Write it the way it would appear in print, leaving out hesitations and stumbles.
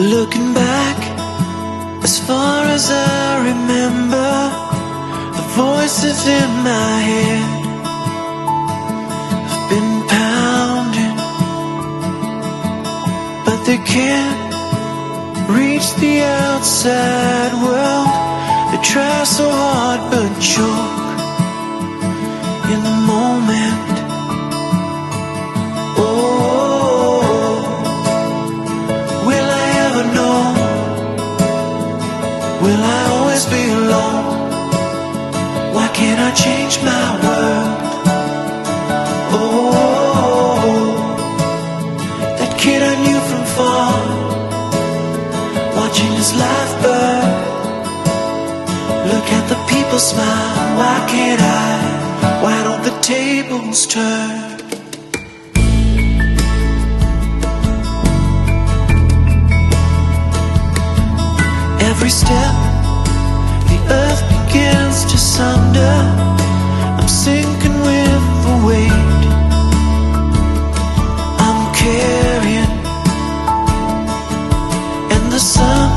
Looking back, as far as I remember, the voices in my head have been pounding, but they can't reach the outside world. They try so hard but choke in the moment. Will I always be alone? Why can't I change my world? Oh, that kid I knew from far, watching his life burn. Look at the people smile. Why can't I? Why don't the tables turn? Every step, the earth begins to sunder. I'm sinking with the weight I'm carrying, and the sun